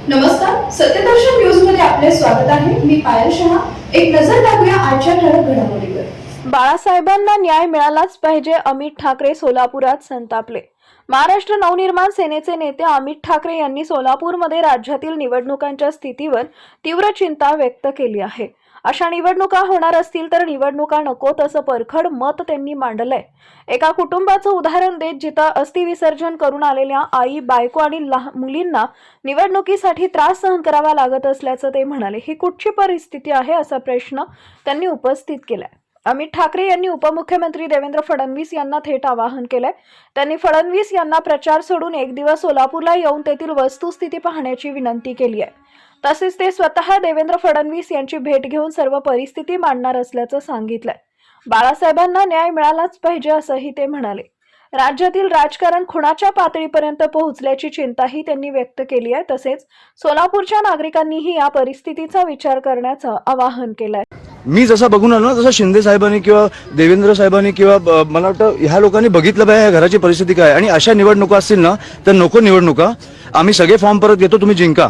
नमस्कार, सत्यदर्शन न्यूज मध्ये आपले स्वागत आहे। मी पायल शहा। एक नजर टाकूया आजच्या ठळक घडामोडीवर। बाळासाहेबांना न्याय मिळालाच पाहिजे, अमित ठाकरे सोलापुरात संतापले। महाराष्ट्र नवनिर्माण सेनेचे नेते अमित ठाकरे यांनी सोलापूरमध्ये राज्यातील निवडणुकांच्या स्थितीवर तीव्र चिंता व्यक्त केली आहे। अशा निवडणुका होणार असतील तर निवडणुका नकोत असं परखड मत त्यांनी मांडलंय। एका कुटुंबाचं उदाहरण देत जिथं अस्थि विसर्जन करून आलेल्या आई, बायको आणि मुलींना निवडणुकीसाठी त्रास सहन करावा लागत असल्याचं ते म्हणाले। ही कुठची परिस्थिती आहे असा प्रश्न त्यांनी उपस्थित केलाय। अमित ठाकरे यांनी उपमुख्यमंत्री देवेंद्र फडणवीस यांना थेट आवाहन केलंय। त्यांनी फडणवीस यांना प्रचार सोडून एक दिवस सोलापूरला येऊन तेथील वस्तुस्थिती पाहण्याची विनंती केली आहे। तसेच ते स्वतः देवेंद्र फडणवीस यांची भेट घेऊन सर्व परिस्थिती मांडणार असल्याचं सांगितलंय। बाळासाहेबांना न्याय मिळालाच पाहिजे असंही ते म्हणाले। राज्यातील राजकारण खुणाच्या पातळीपर्यंत पोहोचल्याची चिंताही त्यांनी व्यक्त केली आहे। तसेच सोलापूरच्या नागरिकांनीही या परिस्थितीचा विचार करण्याचं आवाहन केलंय। मी जसा बघून आलो ना, तसं शिंदे साहेबांनी किंवा देवेंद्र साहेबांनी किंवा मला वाटतं ह्या लोकांनी बघितलं पाहिजे ह्या घराची परिस्थिती काय, आणि अशा निवडणुका असतील ना तर नको निवडणुका। आम्ही सगळे फॉर्म परत घेतो, तुम्ही जिंका।